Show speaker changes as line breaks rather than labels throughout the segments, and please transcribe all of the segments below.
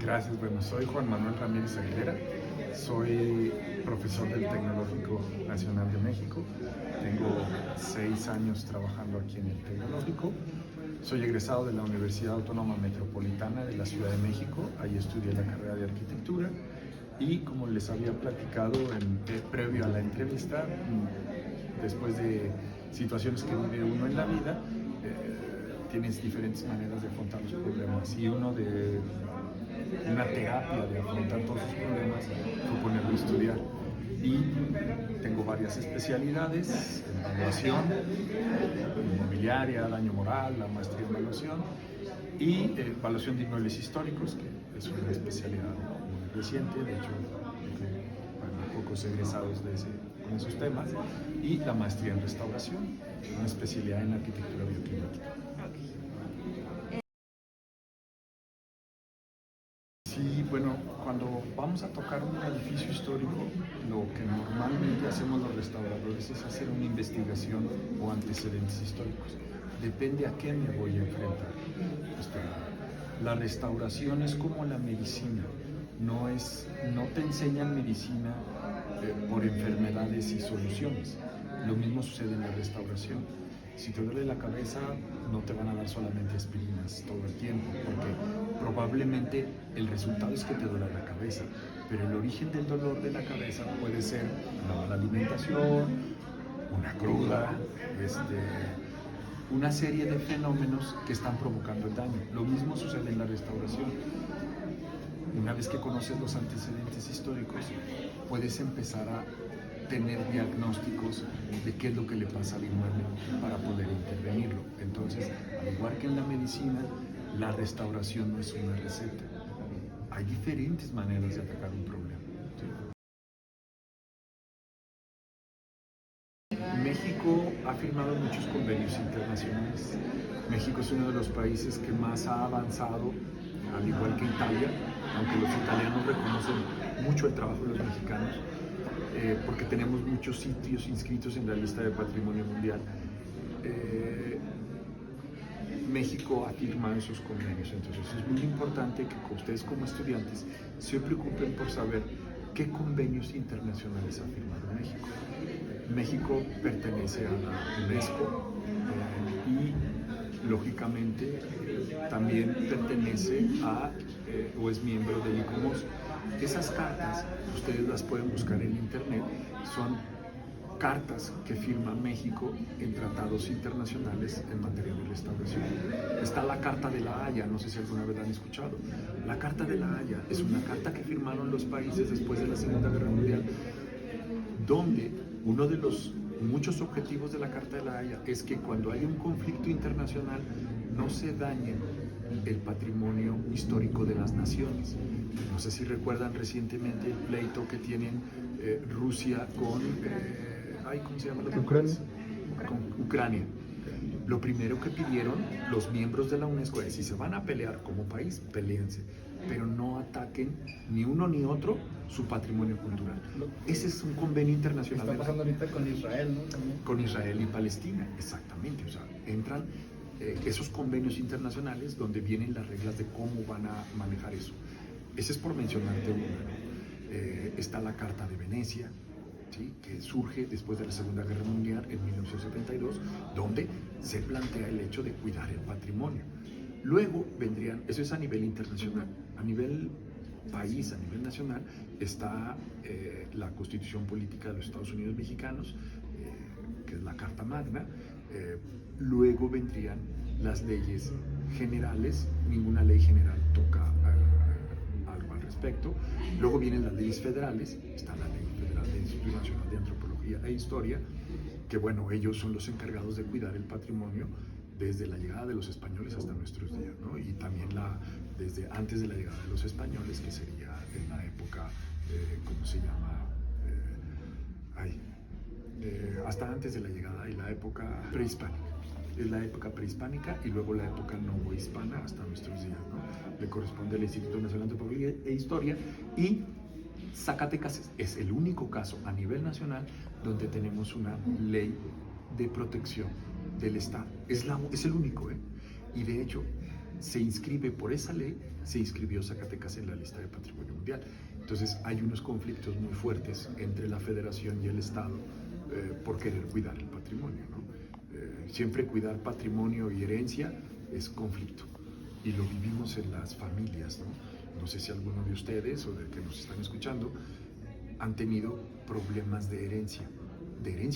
Gracias. Bueno, soy Juan Manuel Ramírez Aguilera, soy profesor del Tecnológico Nacional de México. Tengo 6 años trabajando aquí en el Tecnológico. Soy egresado de la Universidad Autónoma Metropolitana de la Ciudad de México. Ahí estudié la carrera de arquitectura y, como les había platicado previo a la entrevista, después de situaciones que vive uno en la vida, tienes diferentes maneras de afrontar los problemas, y una terapia de afrontar todos los problemas fue ponerme a estudiar. Y tengo varias especialidades: evaluación inmobiliaria, daño moral, la maestría en evaluación y evaluación de inmuebles históricos, que es una especialidad muy reciente. De hecho, tengo pocos egresados con esos temas, y la maestría en restauración, una especialidad en arquitectura bioclimática. Sí, bueno, cuando vamos a tocar un edificio histórico, lo que normalmente hacemos los restauradores es hacer una investigación o antecedentes históricos. Depende a qué me voy a enfrentar. La restauración es como la medicina, no te enseñan medicina por enfermedades y soluciones. Lo mismo sucede en la restauración. Si te duele la cabeza, no te van a dar solamente aspirinas todo el tiempo, porque probablemente el resultado es que te duele la cabeza, pero el origen del dolor de la cabeza puede ser una mala alimentación, una cruda, una serie de fenómenos que están provocando el daño. Lo mismo sucede en la restauración. Una vez que conoces los antecedentes históricos, puedes empezar a tener diagnósticos de qué es lo que le pasa al inmueble para poder intervenirlo. Entonces, al igual que en la medicina, la restauración no es una receta. Hay diferentes maneras de atacar un problema. México ha firmado muchos convenios internacionales. México es uno de los países que más ha avanzado, al igual que Italia, aunque los italianos reconocen mucho el trabajo de los mexicanos, porque tenemos muchos sitios inscritos en la lista de Patrimonio Mundial. México ha firmado esos convenios, entonces es muy importante que ustedes, como estudiantes, se preocupen por saber qué convenios internacionales ha firmado México. México pertenece a la UNESCO y, lógicamente, también pertenece o es miembro del ICOMOS. Esas cartas ustedes las pueden buscar en internet. Son cartas que firma México en tratados internacionales en materia de restauración. Está la Carta de la Haya, no sé si alguna vez la han escuchado. La Carta de la Haya es una carta que firmaron los países después de la Segunda Guerra Mundial, donde uno de los muchos objetivos de la Carta de la Haya es que cuando haya un conflicto internacional no se dañe el patrimonio histórico de las naciones. No sé si recuerdan recientemente el pleito que tienen Rusia con ¿cómo se llama?
Ucrania.
Con Ucrania. Lo primero que pidieron los miembros de la UNESCO es: si se van a pelear como país, peléense, pero no ataquen ni uno ni otro su patrimonio cultural. Ese es un convenio internacional.
Está pasando ahorita con Israel, ¿no? También.
Con Israel y Palestina, exactamente. O sea, entran esos convenios internacionales donde vienen las reglas de cómo van a manejar eso. Ese es por mencionarte uno. Está la Carta de Venecia, ¿sí?, que surge después de la Segunda Guerra Mundial en 1972, donde se plantea el hecho de cuidar el patrimonio. Luego vendrían, eso es a nivel internacional. A nivel país, a nivel nacional, está la Constitución Política de los Estados Unidos Mexicanos, que es la Carta Magna. Luego vendrían las leyes generales. Ninguna ley general toca algo al respecto. Luego vienen las leyes federales. Está la Ley Federal del Instituto Nacional de Antropología e Historia, que, bueno, ellos son los encargados de cuidar el patrimonio desde la llegada de los españoles hasta nuestros días, ¿no? Y también desde antes de la llegada de los españoles, que sería en la época, ¿cómo se llama? Hasta antes de la llegada, y la época prehispánica. Es la época prehispánica y luego la época novohispana hasta nuestros días, ¿no? Le corresponde al Instituto Nacional de Antropología e Historia, y Zacatecas es el único caso a nivel nacional donde tenemos una ley de protección del Estado. Es el único, y de hecho se inscribe por esa ley, se inscribió Zacatecas en la lista de Patrimonio Mundial. Entonces hay unos conflictos muy fuertes entre la Federación y el Estado por querer cuidar el patrimonio, ¿no? Siempre cuidar patrimonio y herencia es conflicto, y lo vivimos en las familias, ¿no? No sé si alguno de ustedes o de que nos están escuchando han tenido problemas de herencia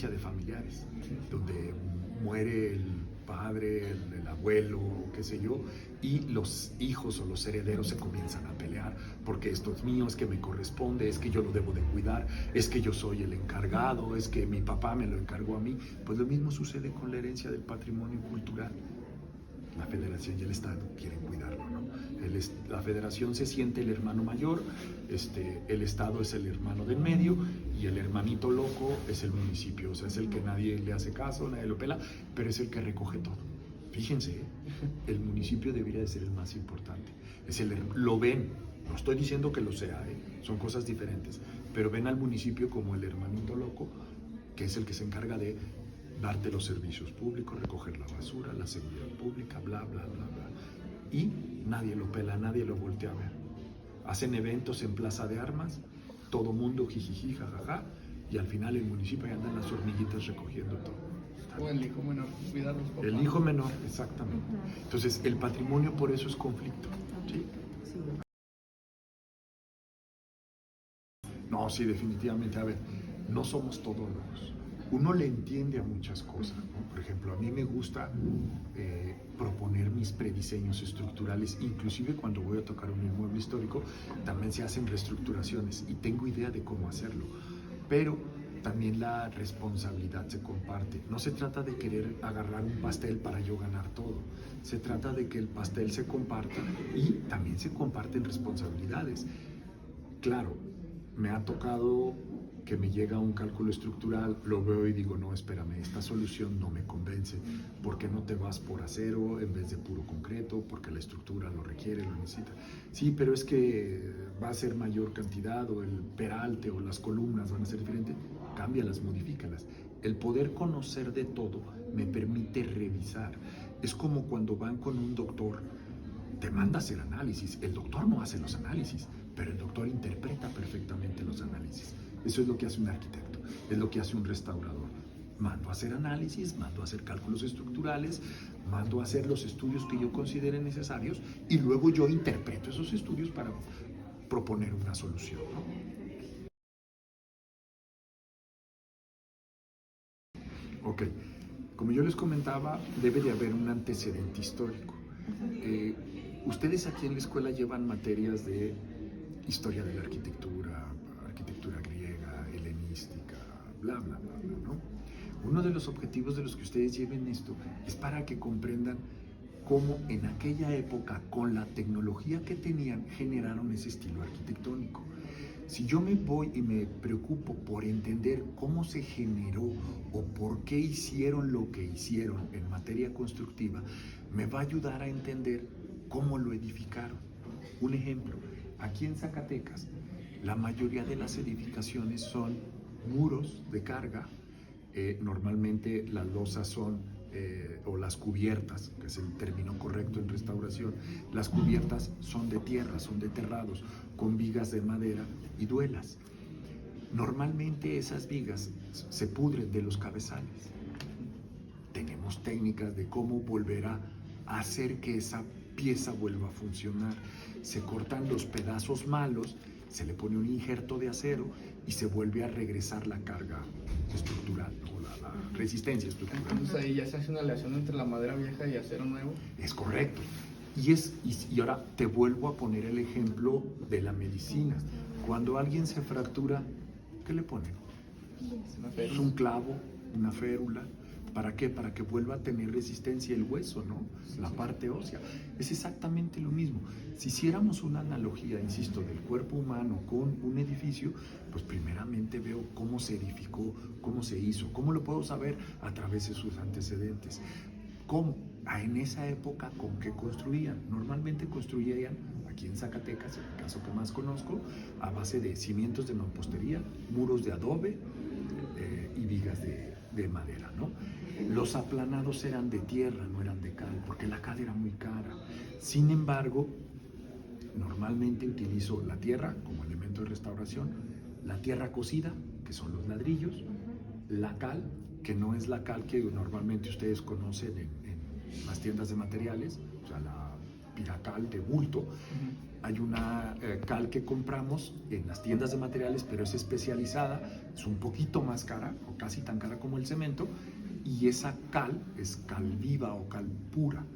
de familiares, donde muere el padre, el abuelo, qué sé yo, y los hijos o los herederos se comienzan a pelear, porque esto es mío, es que me corresponde, es que yo lo debo de cuidar, es que yo soy el encargado, es que mi papá me lo encargó a mí. Pues lo mismo sucede con la herencia del patrimonio cultural. La Federación y el Estado quieren cuidarlo, ¿no? La Federación se siente el hermano mayor, el Estado es el hermano del medio, y el hermanito loco es el municipio, o sea, es el que nadie le hace caso, nadie lo pela, pero es el que recoge todo. Fíjense, el municipio debería de ser el más importante. Lo ven, no estoy diciendo que lo sea, son cosas diferentes, pero ven al municipio como el hermanito loco, que es el que se encarga de darte los servicios públicos, recoger la basura, la seguridad pública, bla, bla, bla, bla. Y nadie lo pela, nadie lo voltea a ver. Hacen eventos en Plaza de Armas, todo mundo jijiji, jajaja, y al final el municipio ahí andan las hormiguitas recogiendo todo.
O el hijo menor, cuidar los papás.
El hijo menor, exactamente. Entonces, el patrimonio por eso es conflicto, ¿sí? No, sí, definitivamente. A ver, no somos todólogos. Uno le entiende a muchas cosas, ¿no? Por ejemplo, a mí me gusta proponer mis prediseños estructurales, inclusive cuando voy a tocar un inmueble histórico, también se hacen reestructuraciones y tengo idea de cómo hacerlo, pero también la responsabilidad se comparte. No se trata de querer agarrar un pastel para yo ganar todo, se trata de que el pastel se comparta y también se comparten responsabilidades. Claro, me ha tocado que me llega un cálculo estructural, lo veo y digo, no, espérame, esta solución no me convence. ¿Por qué no te vas por acero en vez de puro concreto? Porque la estructura lo requiere, lo necesita. Sí, pero es que va a ser mayor cantidad, o el peralte o las columnas van a ser diferentes. Cámbialas, modifícalas. El poder conocer de todo me permite revisar. Es como cuando van con un doctor, te manda a hacer análisis. El doctor no hace los análisis, pero el doctor interpreta perfectamente los análisis. Eso es lo que hace un arquitecto, es lo que hace un restaurador. Mando a hacer análisis, mando a hacer cálculos estructurales, mando a hacer los estudios que yo considere necesarios, y luego yo interpreto esos estudios para proponer una solución, ¿no? Ok, como yo les comentaba, debe de haber un antecedente histórico. Ustedes aquí en la escuela llevan materias de historia de la arquitectura, arquitectura griega, helenística, bla, bla, bla, bla, ¿no? Uno de los objetivos de los que ustedes lleven esto es para que comprendan cómo en aquella época, con la tecnología que tenían, generaron ese estilo arquitectónico. Si yo me voy y me preocupo por entender cómo se generó o por qué hicieron lo que hicieron en materia constructiva, me va a ayudar a entender cómo lo edificaron. Un ejemplo, aquí en Zacatecas, la mayoría de las edificaciones son muros de carga. Normalmente las losas son, o las cubiertas, que es el término correcto en restauración, las cubiertas son de tierra, son de terrados, con vigas de madera y duelas. Normalmente esas vigas se pudren de los cabezales. Tenemos técnicas de cómo volver a hacer que esa pieza vuelva a funcionar. Se cortan los pedazos malos, se le pone un injerto de acero y se vuelve a regresar la carga estructural, o la resistencia estructural.
Entonces ahí ya se hace una aleación entre la madera vieja y acero nuevo.
Es correcto. Y ahora te vuelvo a poner el ejemplo de la medicina. Cuando alguien se fractura, ¿qué le ponen? Es un clavo, una férula. ¿Para qué? Para que vuelva a tener resistencia el hueso, ¿no? La parte ósea. Es exactamente lo mismo. Si hiciéramos una analogía, insisto, del cuerpo humano con un edificio, pues primeramente veo cómo se edificó, cómo se hizo. ¿Cómo lo puedo saber? A través de sus antecedentes. ¿Cómo? En esa época, ¿con qué construían? Normalmente construían, aquí en Zacatecas, el caso que más conozco, a base de cimientos de mampostería, muros de adobe y vigas de madera, ¿no? Los aplanados eran de tierra, no eran de cal, porque la cal era muy cara. Sin embargo, normalmente utilizo la tierra como elemento de restauración, la tierra cocida, que son los ladrillos, la cal, que no es la cal que normalmente ustedes conocen en las tiendas de materiales, o sea, la piracal de bulto. Hay una cal que compramos en las tiendas de materiales, pero es especializada, es un poquito más cara, o casi tan cara como el cemento, y esa cal es cal viva o cal pura.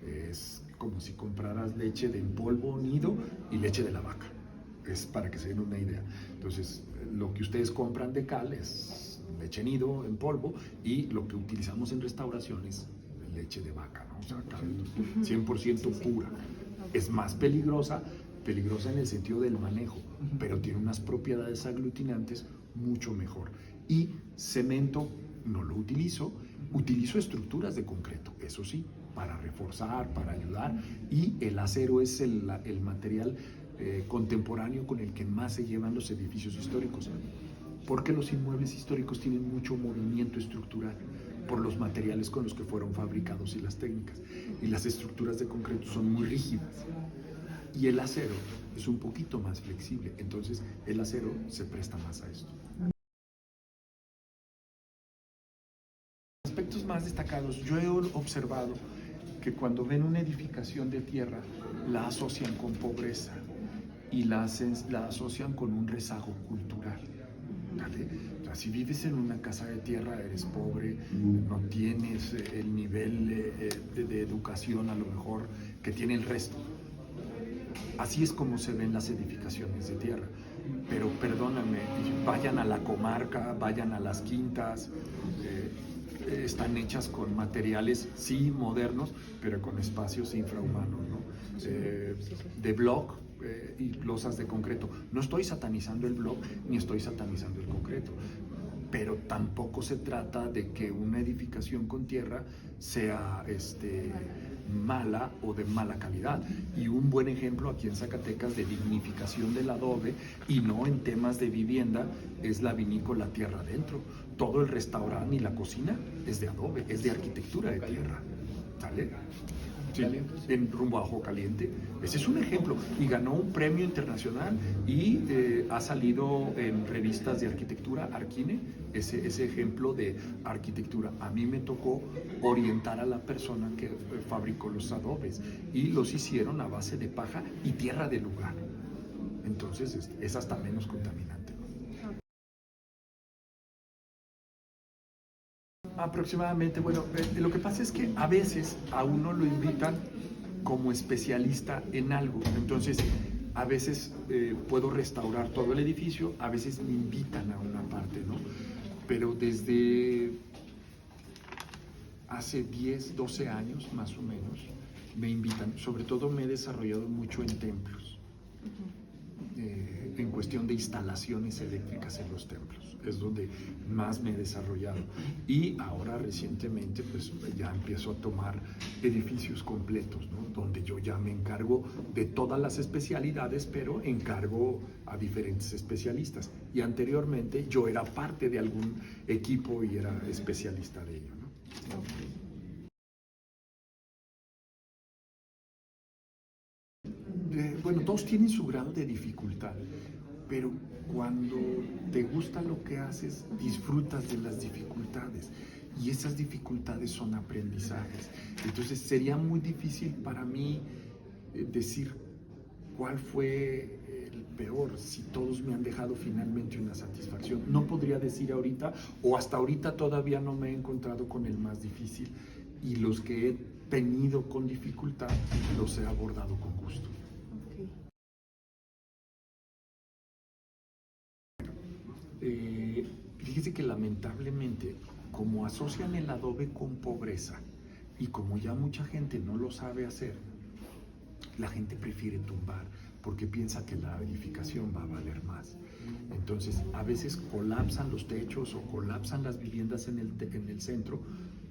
Es como si compraras leche de en polvo nido y leche de la vaca. Es para que se den una idea. Entonces, lo que ustedes compran de cal es leche nido en polvo, y lo que utilizamos en restauración es leche de vaca, ¿no? O sea, cal 100% pura. Es más peligrosa en el sentido del manejo, pero tiene unas propiedades aglutinantes mucho mejor. Y cemento no lo utilizo estructuras de concreto, eso sí, para reforzar, para ayudar, y el acero es el material contemporáneo con el que más se llevan los edificios históricos, porque los inmuebles históricos tienen mucho movimiento estructural por los materiales con los que fueron fabricados y las técnicas, y las estructuras de concreto son muy rígidas, y el acero es un poquito más flexible, entonces el acero se presta más a esto. Aspectos más destacados, yo he observado que cuando ven una edificación de tierra la asocian con pobreza y la asocian con un rezago cultural. ¿Vale? O sea, si vives en una casa de tierra eres pobre, no tienes el nivel de educación a lo mejor que tiene el resto. Así es como se ven las edificaciones de tierra. Pero perdóname, vayan a la comarca, vayan a las quintas, están hechas con materiales, sí, modernos, pero con espacios infrahumanos, ¿no? De block y losas de concreto. No estoy satanizando el block ni estoy satanizando el concreto, pero tampoco se trata de que una edificación con tierra sea mala o de mala calidad. Y un buen ejemplo aquí en Zacatecas de dignificación del adobe, y no en temas de vivienda, es la vinícola Tierra Adentro. Todo el restaurante y la cocina es de adobe, es de arquitectura de tierra. ¿Sale? Sí, en rumbo a Ojo Caliente. Ese es un ejemplo, y ganó un premio internacional y ha salido en revistas de arquitectura, Arquine, ese ejemplo de arquitectura. A mí me tocó orientar a la persona que fabricó los adobes, y los hicieron a base de paja y tierra del lugar. Entonces es hasta menos contaminante. Aproximadamente, bueno, lo que pasa es que a veces a uno lo invitan como especialista en algo, entonces a veces puedo restaurar todo el edificio, a veces me invitan a una parte, ¿no? Pero desde hace 10, 12 años más o menos me invitan, sobre todo me he desarrollado mucho en templos, en cuestión de instalaciones eléctricas en los templos, es donde más me he desarrollado, y ahora recientemente pues ya empiezo a tomar edificios completos, ¿no? Donde yo ya me encargo de todas las especialidades, pero encargo a diferentes especialistas, y anteriormente yo era parte de algún equipo y era especialista de ello, ¿no? Okay. Bueno, todos tienen su grado de dificultad, pero cuando te gusta lo que haces, disfrutas de las dificultades, y esas dificultades son aprendizajes. Entonces sería muy difícil para mí decir cuál fue el peor, si todos me han dejado finalmente una satisfacción. No podría decir ahorita, o hasta ahorita todavía no me he encontrado con el más difícil, y los que he tenido con dificultad los he abordado con gusto. Fíjese que lamentablemente, como asocian el adobe con pobreza, y como ya mucha gente no lo sabe hacer, la gente prefiere tumbar porque piensa que la edificación va a valer más. Entonces, a veces colapsan los techos o colapsan las viviendas en el centro.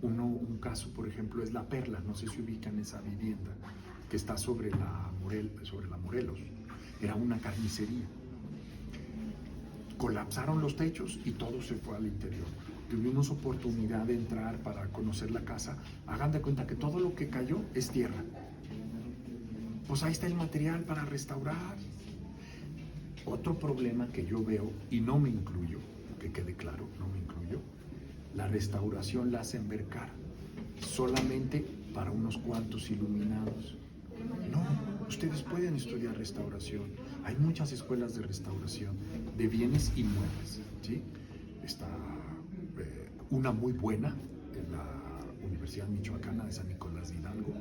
Un caso, por ejemplo, es La Perla, no sé si ubican esa vivienda, que está sobre la Morelos. Era una carnicería. Colapsaron los techos y todo se fue al interior. Tuvimos oportunidad de entrar para conocer la casa. Hagan de cuenta que todo lo que cayó es tierra. Pues ahí está el material para restaurar. Otro problema que yo veo, y no me incluyo, que quede claro, no me incluyo, la restauración la hacen ver cara, solamente para unos cuantos iluminados. No, ustedes pueden estudiar restauración. Hay muchas escuelas de restauración de bienes inmuebles, ¿sí? Está una muy buena en la Universidad Michoacana de San Nicolás de Hidalgo.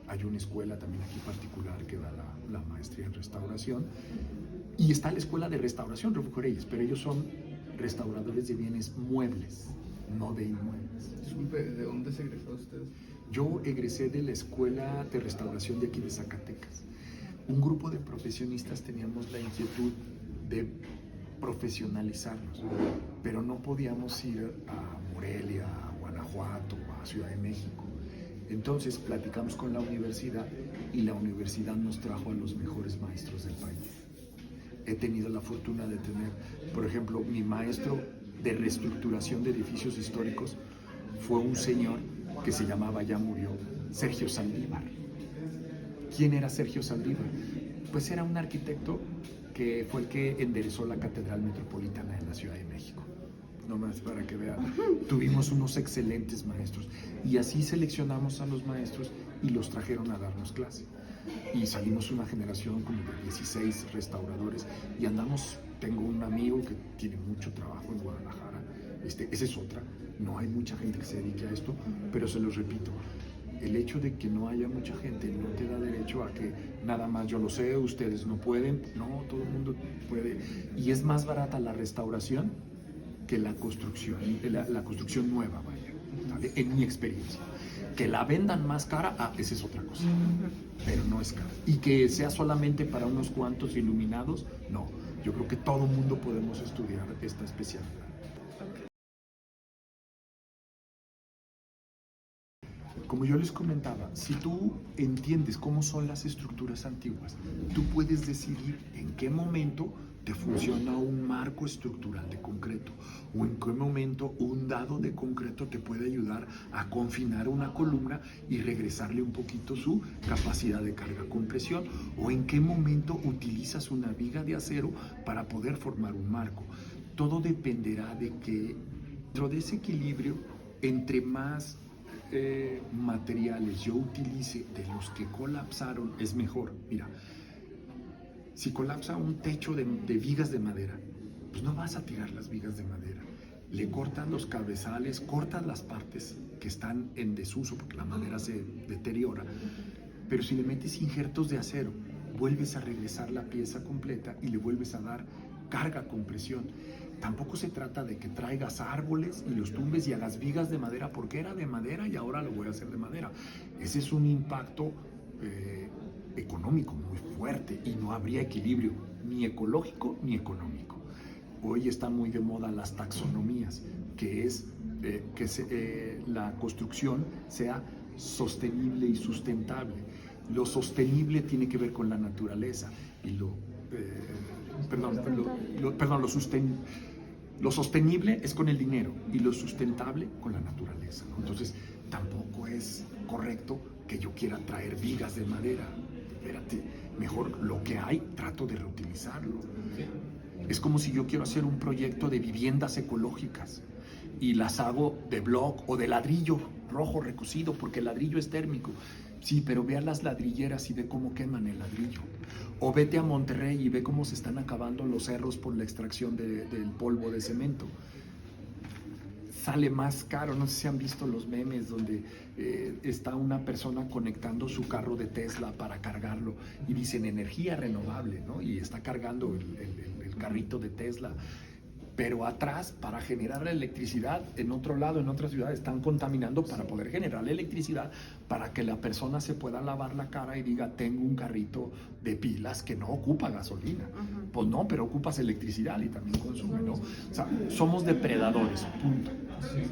Hay una escuela también aquí particular que da la maestría en restauración. Y está la escuela de restauración Refugio Reyes, pero ellos son restauradores de bienes muebles, no de inmuebles.
Disculpe, ¿de dónde se egresó usted?
Yo egresé de la Escuela de Restauración de aquí de Zacatecas. Un grupo de profesionistas teníamos la inquietud de profesionalizarnos, pero no podíamos ir a Morelia, a Guanajuato, a Ciudad de México. Entonces platicamos con la universidad y la universidad nos trajo a los mejores maestros del país. He tenido la fortuna de tener, por ejemplo, mi maestro de reestructuración de edificios históricos fue un señor que se llamaba, ya murió, Sergio Saldívar. ¿Quién era Sergio Saldívar? Pues era un arquitecto que fue el que enderezó la Catedral Metropolitana de la Ciudad de México. Nomás para que vean, tuvimos unos excelentes maestros y así seleccionamos a los maestros y los trajeron a darnos clase. Y salimos una generación como de 16 restauradores y andamos, tengo un amigo que tiene mucho trabajo en Guadalajara, esa es otra, no hay mucha gente que se dedique a esto, pero se los repito, el hecho de que no haya mucha gente no te da derecho a que nada más yo lo sé, ustedes no pueden, no, todo el mundo puede, y es más barata la restauración que la construcción nueva, vaya, ¿sabe? En mi experiencia. Que la vendan más cara, esa es otra cosa, pero no es cara. Y que sea solamente para unos cuantos iluminados, no. Yo creo que todo mundo podemos estudiar esta especialidad. Como yo les comentaba, si tú entiendes cómo son las estructuras antiguas, tú puedes decidir en qué momento te funciona un marco estructural de concreto o en qué momento un dado de concreto te puede ayudar a confinar una columna y regresarle un poquito su capacidad de carga-compresión o en qué momento utilizas una viga de acero para poder formar un marco. Todo dependerá de que dentro de ese equilibrio, entre más materiales yo utilice de los que colapsaron, es mejor. Mira, si colapsa un techo de vigas de madera, pues no vas a tirar las vigas de madera. Le cortas los cabezales, cortas las partes que están en desuso porque la madera se deteriora. Pero si le metes injertos de acero, vuelves a regresar la pieza completa y le vuelves a dar carga, compresión. Tampoco se trata de que traigas árboles y los tumbes y hagas vigas de madera porque era de madera y ahora lo voy a hacer de madera. Ese es un impacto económico muy fuerte y no habría equilibrio ni ecológico ni económico. Hoy está muy de moda las taxonomías, que es que la construcción sea sostenible y sustentable. Lo sostenible tiene que ver con la naturaleza y lo sostenible es con el dinero y lo sustentable con la naturaleza, ¿no? Entonces, tampoco es correcto que yo quiera traer vigas de madera. Espérate, mejor lo que hay, trato de reutilizarlo. Es como si yo quiero hacer un proyecto de viviendas ecológicas y las hago de bloc o de ladrillo rojo recocido porque el ladrillo es térmico. Sí, pero ve a las ladrilleras y ve cómo queman el ladrillo. O vete a Monterrey y ve cómo se están acabando los cerros por la extracción del polvo de cemento. Sale más caro, no sé si han visto los memes donde está una persona conectando su carro de Tesla para cargarlo y dicen energía renovable, ¿no? Y está cargando el carrito de Tesla. Pero atrás, para generar la electricidad, en otro lado, en otra ciudad, están contaminando para poder generar la electricidad, para que la persona se pueda lavar la cara y diga, tengo un carrito de pilas que no ocupa gasolina. Pues no, pero ocupas electricidad y también consume, ¿no? O sea, somos depredadores, punto. Sí.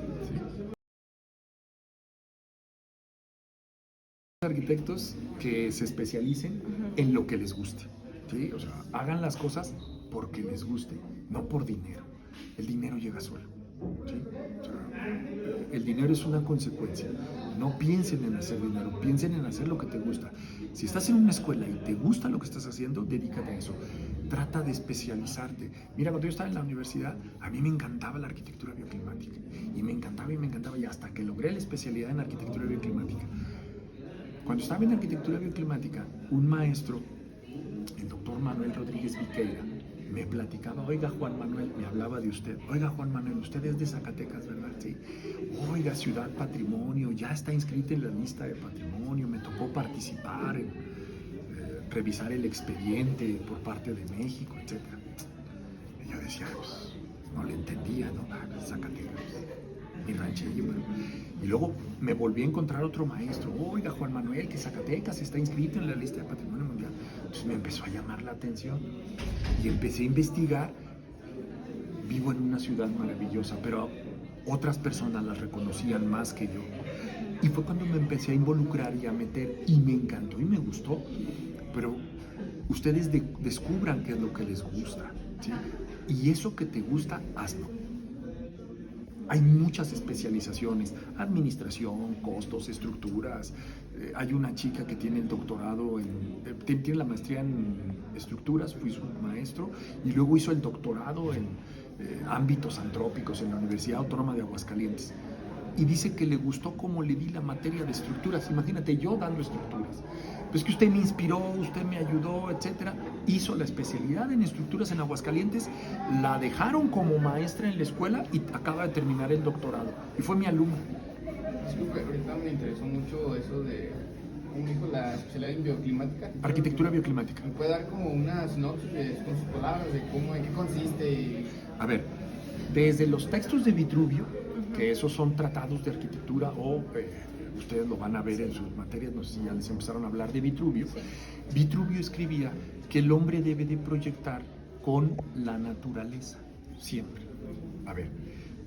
Arquitectos que se especialicen en lo que les guste, ¿sí? O sea, hagan las cosas porque les guste, no por dinero. El dinero llega solo. ¿sí? O sea, el dinero es una consecuencia. No piensen en hacer dinero, piensen en hacer lo que te gusta. Si estás en una escuela y te gusta lo que estás haciendo, dedícate a eso. Trata de especializarte. Mira, cuando yo estaba en la universidad, a mí me encantaba la arquitectura bioclimática. Y me encantaba, y hasta que logré la especialidad en arquitectura bioclimática. Cuando estaba en arquitectura bioclimática, un maestro, el doctor Manuel Rodríguez Viqueira, me platicaba: oiga, Juan Manuel, me hablaba de usted, oiga, Juan Manuel, usted es de Zacatecas, ¿verdad? Sí. Oiga, Ciudad Patrimonio, ya está inscrita en la lista de patrimonio, me tocó participar en revisar el expediente por parte de México, etc. Y yo decía, pues, no le entendía, ¿no? Zacatecas, mi rancherillo, pero... Y luego me volví a encontrar otro maestro: oiga, Juan Manuel, que Zacatecas está inscrito en la lista de patrimonio mundial. Entonces me empezó a llamar la atención y empecé a investigar. Vivo en una ciudad maravillosa, pero otras personas la reconocían más que yo. Y fue cuando me empecé a involucrar y a meter, y me encantó y me gustó. Pero ustedes descubran qué es lo que les gusta, ¿sí? Y eso que te gusta, hazlo. Hay muchas especializaciones: administración, costos, estructuras. Hay una chica que tiene el doctorado tiene la maestría en estructuras, fui su maestro, y luego hizo el doctorado en ámbitos antrópicos en la Universidad Autónoma de Aguascalientes. Y dice que le gustó cómo le di la materia de estructuras. Imagínate, yo dando estructuras. Pues que usted me inspiró, usted me ayudó, etcétera. Hizo la especialidad en estructuras en Aguascalientes, la dejaron como maestra en la escuela y acaba de terminar el doctorado. Y fue mi alumna.
Disculpe, ahorita me interesó mucho eso de, ¿cómo dijo? La especialidad en bioclimática.
Arquitectura bioclimática.
¿Me puede dar como una sinopsis con sus palabras de cómo, en qué consiste?
A ver, desde los textos de Vitruvio, que esos son tratados de arquitectura, o ustedes lo van a ver en sus materias, no sé si ya les empezaron a hablar de Vitruvio. Vitruvio escribía que el hombre debe de proyectar con la naturaleza, siempre. A ver,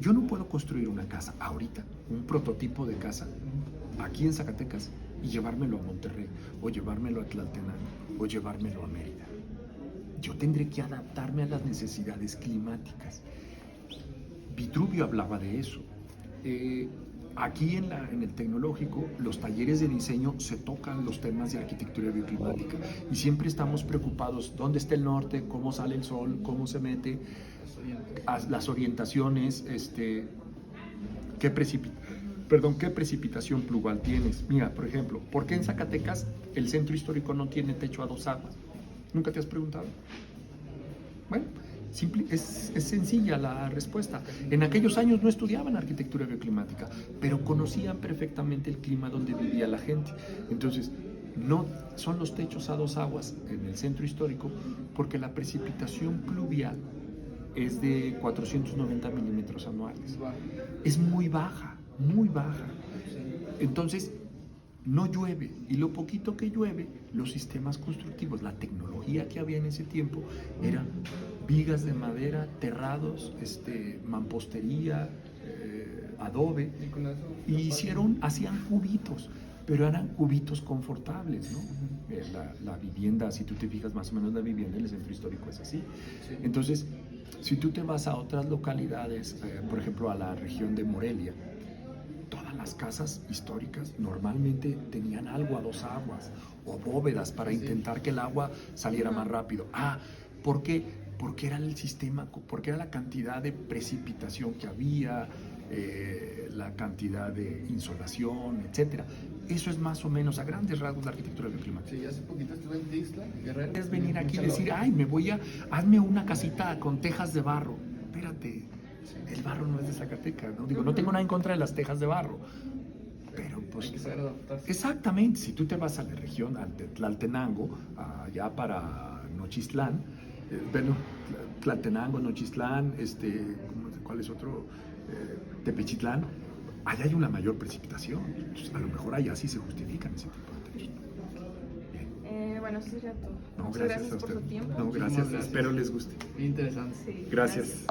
yo no puedo construir una casa ahorita, un prototipo de casa, aquí en Zacatecas, y llevármelo a Monterrey, o llevármelo a Tlaltenango, o llevármelo a Mérida. Yo tendré que adaptarme a las necesidades climáticas. Vitruvio hablaba de eso. Aquí en el tecnológico, los talleres de diseño se tocan los temas de arquitectura bioclimática y siempre estamos preocupados: dónde está el norte, cómo sale el sol, cómo se mete, las orientaciones, qué precipitación pluvial tienes. Mira, por ejemplo, ¿por qué en Zacatecas el centro histórico no tiene techo a dos aguas? ¿Nunca te has preguntado? Bueno, es sencilla la respuesta. En aquellos años no estudiaban arquitectura bioclimática, pero conocían perfectamente el clima donde vivía la gente. Entonces, no son los techos a dos aguas en el centro histórico porque la precipitación pluvial es de 490 milímetros anuales. Es muy baja, muy baja. Entonces, no llueve, y lo poquito que llueve, los sistemas constructivos, la tecnología que había en ese tiempo eran vigas de madera, terrados, mampostería, adobe, y hacían cubitos, pero eran cubitos confortables, ¿no? La vivienda, si tú te fijas más o menos, la vivienda en el centro histórico es así. Entonces, si tú te vas a otras localidades, por ejemplo a la región de Morelia, todas las casas históricas normalmente tenían algo a dos aguas o bóvedas para intentar que el agua saliera más rápido. ¿Por qué? Porque era el sistema, porque era la cantidad de precipitación que había, la cantidad de insolación, etcétera. Eso es más o menos a grandes rasgos la arquitectura bioclimática.
Sí, hace poquito estuve en Tixla, Guerrero.
Es venir aquí y decir: ay, hazme una casita con tejas de barro. Espérate, el barro no es de Zacatecas, ¿no? Digo, no tengo nada en contra de las tejas de barro, pero pues...
Hay que saber adaptarse.
Exactamente, si tú te vas a la región, al Tlaltenango, allá para Nochistlán, Tlaltenango, Nochistlán, ¿cuál es otro? Tepechitlán, allá hay una mayor precipitación. Entonces, a lo mejor allá sí se justifican ese tipo de techos.
Bueno, eso sería todo.
No,
Muchas
gracias a
por
usted.
su tiempo.
No, gracias. Espero les guste.
Bien interesante.
Sí,
Gracias.